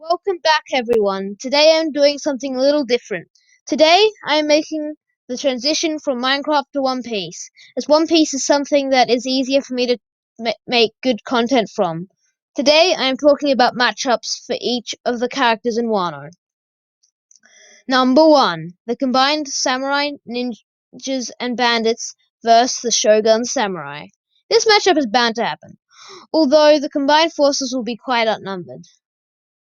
Welcome back, everyone. Today I'm doing something a little different. Today I'm making the transition from Minecraft to One Piece, as One Piece is something that is easier for me to make good content from. Today I'm talking about matchups for each of the characters in Wano. Number 1. The combined samurai, ninjas, and bandits versus the Shogun samurai. This matchup is bound to happen, although the combined forces will be quite outnumbered.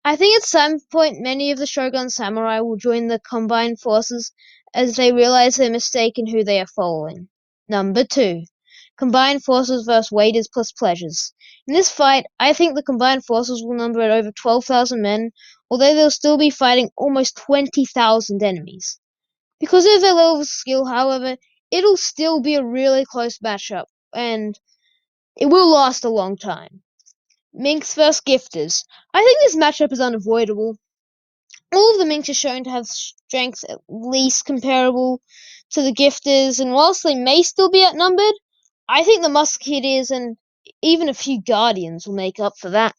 I think at some point many of the Shogun samurai will join the combined forces as they realize their mistake in who they are following. Number 2. Combined forces versus waiters plus pleasures. In this fight, I think the combined forces will number at over 12,000 men, although they'll still be fighting almost 20,000 enemies. Because of their level of skill, however, it'll still be a really close matchup, and it will last a long time. Minks vs Gifters. I think this matchup is unavoidable. All of the Minks are shown to have strengths at least comparable to the Gifters, and whilst they may still be outnumbered, I think the Musketeers and even a few Guardians will make up for that.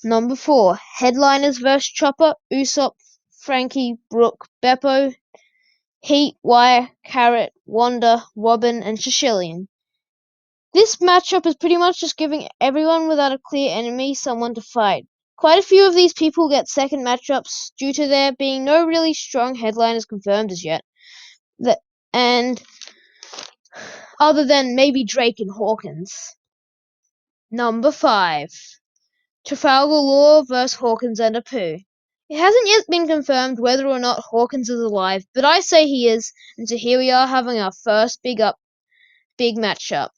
Number 4. Headliners vs Chopper, Usopp, Frankie, Brook, Beppo, Heat, Wire, Carrot, Wanda, Robin, and Shishilian. This matchup is pretty much just giving everyone without a clear enemy someone to fight. Quite a few of these people get second matchups due to there being no really strong headliners confirmed as yet. And other than maybe Drake and Hawkins. Number 5. Trafalgar Law vs Hawkins and Apu. It hasn't yet been confirmed whether or not Hawkins is alive, but I say he is, and so here we are having our first big matchup.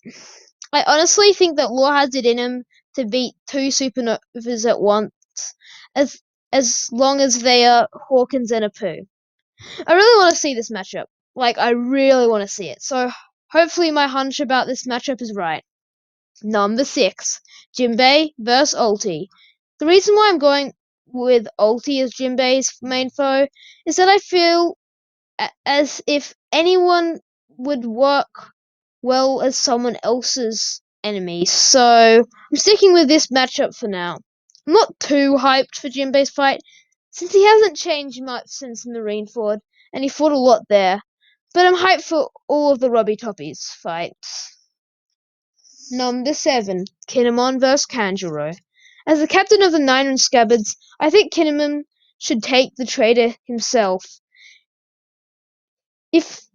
I honestly think that Law has it in him to beat two supernovas at once, as long as they are Hawkins and Apu. I really want to see this matchup. I really want to see it. So hopefully my hunch about this matchup is right. Number 6. Jinbei vs Ulti. The reason why I'm going with Ulti as Jinbei's main foe is that I feel as if anyone would work well as someone else's enemy. So I'm sticking with this matchup for now. I'm not too hyped for Jinbei's fight, since he hasn't changed much since Marineford, and he fought a lot there. But I'm hyped for all of the Robbie Toppies fights. Number 7. Kinnaman vs Kanjuro. As the captain of the Nine Scabbards, I think Kinnaman should take the traitor himself. If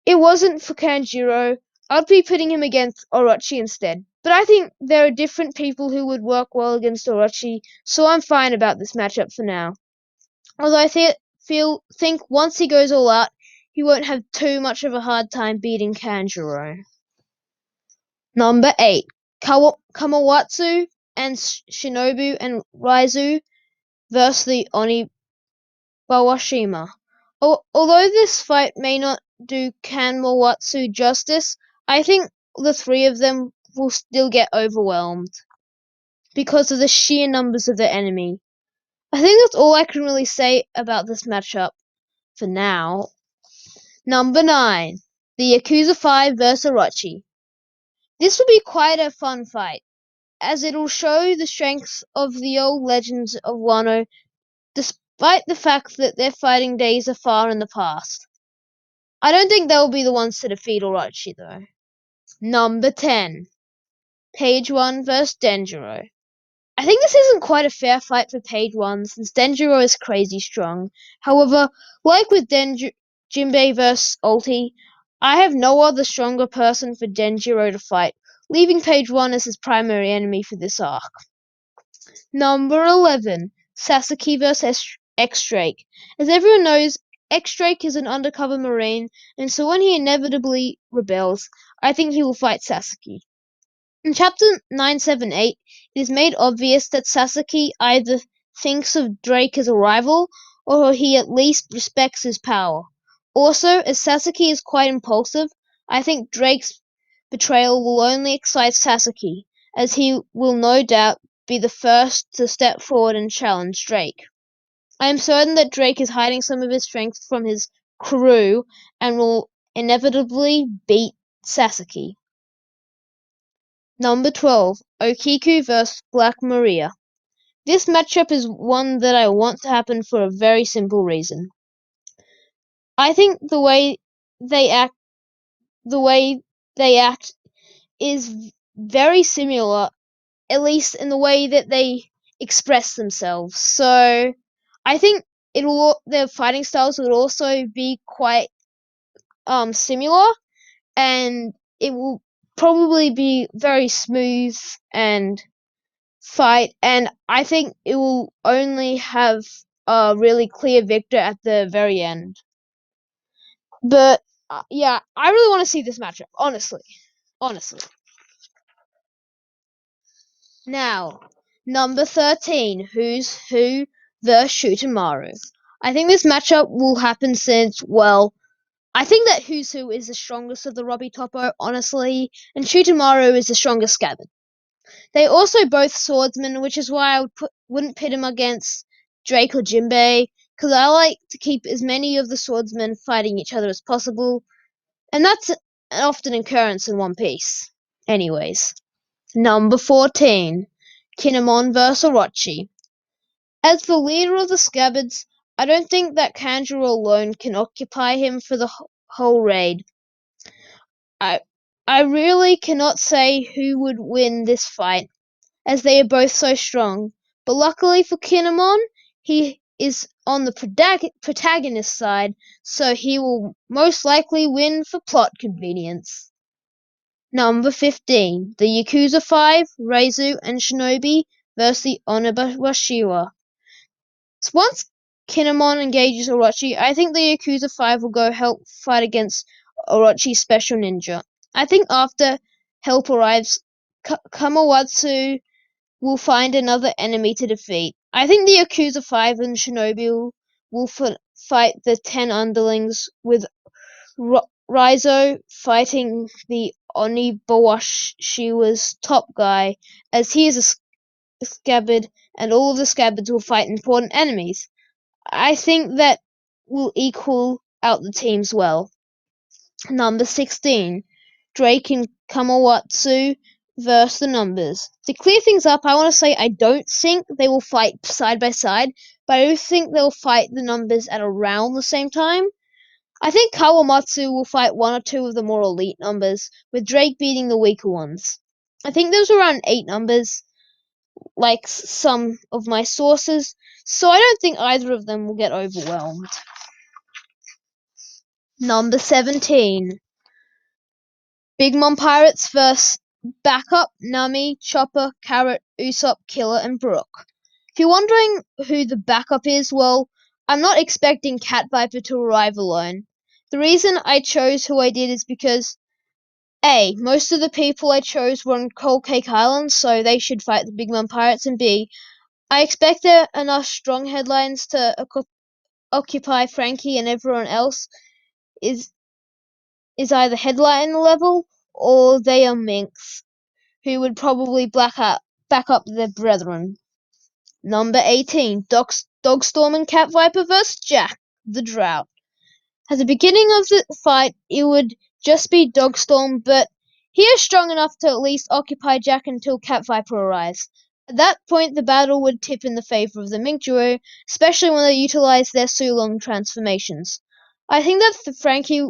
it wasn't for Kanjuro, I'd be putting him against Orochi instead. But I think there are different people who would work well against Orochi, so I'm fine about this matchup for now. Although I think once he goes all out, he won't have too much of a hard time beating Kanjuro. Number 8. Kamawatsu and Shinobu and Raizu versus the Onibawashima. Although this fight may not do Kamawatsu justice, I think the three of them will still get overwhelmed because of the sheer numbers of the enemy. I think that's all I can really say about this matchup for now. Number 9. The Yakuza 5 vs Orochi. This will be quite a fun fight, as it'll show the strengths of the old legends of Wano, despite the fact that their fighting days are far in the past. I don't think they'll be the ones to defeat Orochi, though. Number 10. Page 1 vs Denjiro. I think this isn't quite a fair fight for Page 1, since Denjiro is crazy strong. However, like with Jinbei vs Ulti, I have no other stronger person for Denjiro to fight, leaving Page 1 as his primary enemy for this arc. Number 11. Satsuki vs X-Drake. As everyone knows, X-Drake is an undercover marine, and so when he inevitably rebels, I think he will fight Satsuki. In Chapter 978, it is made obvious that Satsuki either thinks of Drake as a rival, or he at least respects his power. Also, as Satsuki is quite impulsive, I think Drake's betrayal will only excite Satsuki, as he will no doubt be the first to step forward and challenge Drake. I am certain that Drake is hiding some of his strength from his crew and will inevitably beat Satsuki. Number 12. Okiku vs Black Maria. This matchup is one that I want to happen for a very simple reason. I think they act, the way they act is very similar, at least in the way that they express themselves. So I think their fighting styles would also be quite similar, and it will probably be very smooth and fight, and I think it will only have a really clear victor at the very end. But yeah, I really want to see this matchup, honestly. Now, number 13, Who's Who the Shootenmaru. I think this matchup will happen since, well, I think that Who's Who is the strongest of the Robbie Topo, honestly, and Shootenmaru is the strongest scabbard. They also both swordsmen, which is why I wouldn't pit him against Drake or Jinbei, because I like to keep as many of the swordsmen fighting each other as possible, and that's an often occurrence in One Piece. Anyways, number 14, Kinnaman vs Orochi. As the leader of the Scabbards, I don't think that Kanjuro alone can occupy him for the whole raid. I I really cannot say who would win this fight, as they are both so strong. But luckily for Kinnaman, he is on the protagonist side, so he will most likely win for plot convenience. Number 15, the Yakuza 5, Reizu and Shinobi vs the Onabashiwa. Once Kinnaman engages Orochi, I think the Yakuza 5 will go help fight against Orochi's special ninja. I think after help arrives, Kamawatsu will find another enemy to defeat. I think the Yakuza 5 and Shinobu will fight the 10 underlings, with Raizo fighting the Onibawashiwa's top guy, as he is a scabbard, and all of the scabbards will fight important enemies. I think that will equal out the teams well. Number 16, Drake and Kamawatsu versus the numbers. To clear things up, I want to say I don't think they will fight side by side, but I do think they'll fight the numbers at around the same time. I think Kawamatsu will fight one or two of the more elite numbers, with Drake beating the weaker ones. I think there's around 8 numbers, like some of my sources, so I don't think either of them will get overwhelmed. Number 17, Big Mom Pirates vs. Backup, Nami, Chopper, Carrot, Usopp, Killer, and Brook. If you're wondering who the backup is, well, I'm not expecting Cat Viper to arrive alone. The reason I chose who I did is because A, most of the people I chose were on Cold Cake Island, so they should fight the Big Mom Pirates, and B, I expect there are enough strong headlines to occupy Frankie, and everyone else is either headline level or they are minks, who would probably back up their brethren. Number 18, Dogstorm and Cat Viper vs. Jack the Drought. At the beginning of the fight, it would just be Dogstorm, but he is strong enough to at least occupy Jack until Cat Viper arrives. At that point, the battle would tip in the favor of the Mink duo, especially when they utilize their Sulong transformations. I think that Frankie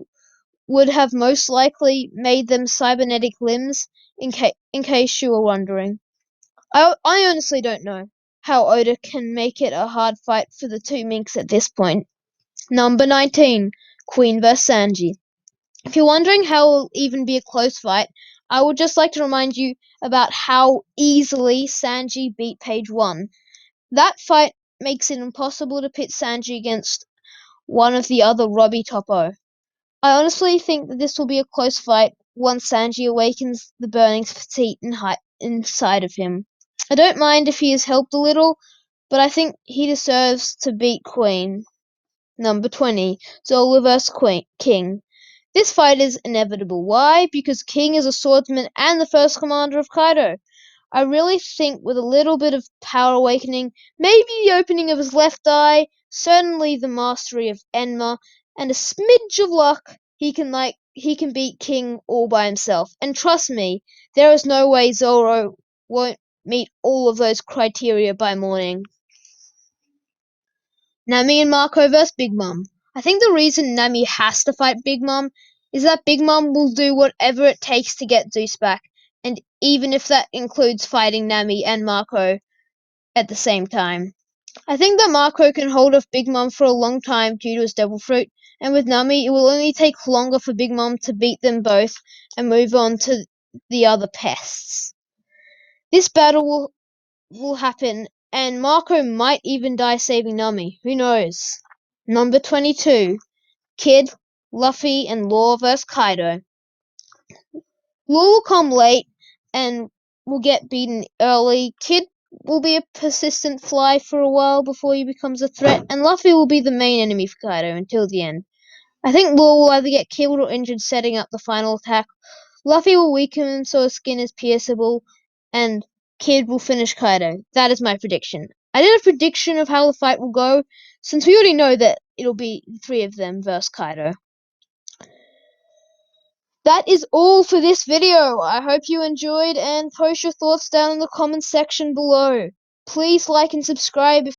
would have most likely made them cybernetic limbs, in case you were wondering. I honestly don't know how Oda can make it a hard fight for the two minks at this point. Number 19, Queen vs Sanji. If you're wondering how it will even be a close fight, I would just like to remind you about how easily Sanji beat Page 1. That fight makes it impossible to pit Sanji against one of the other Robbie Topo. I honestly think that this will be a close fight once Sanji awakens the burning petite inside of him. I don't mind if he is helped a little, but I think he deserves to beat Queen. Number 20, Zoro vs King. This fight is inevitable. Why? Because King is a swordsman and the first commander of Kaido. I really think with a little bit of power awakening, maybe the opening of his left eye, certainly the mastery of Enma, and a smidge of luck, he can beat King all by himself. And trust me, there is no way Zoro won't meet all of those criteria by morning. Nami and Marco vs Big Mom. I think the reason Nami has to fight Big Mom is that Big Mom will do whatever it takes to get Zeus back, and even if that includes fighting Nami and Marco at the same time. I think that Marco can hold off Big Mom for a long time due to his Devil Fruit, and with Nami it will only take longer for Big Mom to beat them both and move on to the other pests. This battle will happen, and Marco might even die saving Nami. Who knows? Number 22. Kid, Luffy, and Law vs Kaido. Law will come late and will get beaten early. Kid will be a persistent fly for a while before he becomes a threat, and Luffy will be the main enemy for Kaido until the end. I think Law will either get killed or injured setting up the final attack. Luffy will weaken him so his skin is pierceable, and Kid will finish Kaido. That is my prediction. I did a prediction of how the fight will go, since we already know that it'll be the three of them versus Kaido. That is all for this video. I hope you enjoyed, and post your thoughts down in the comments section below. Please like and subscribe if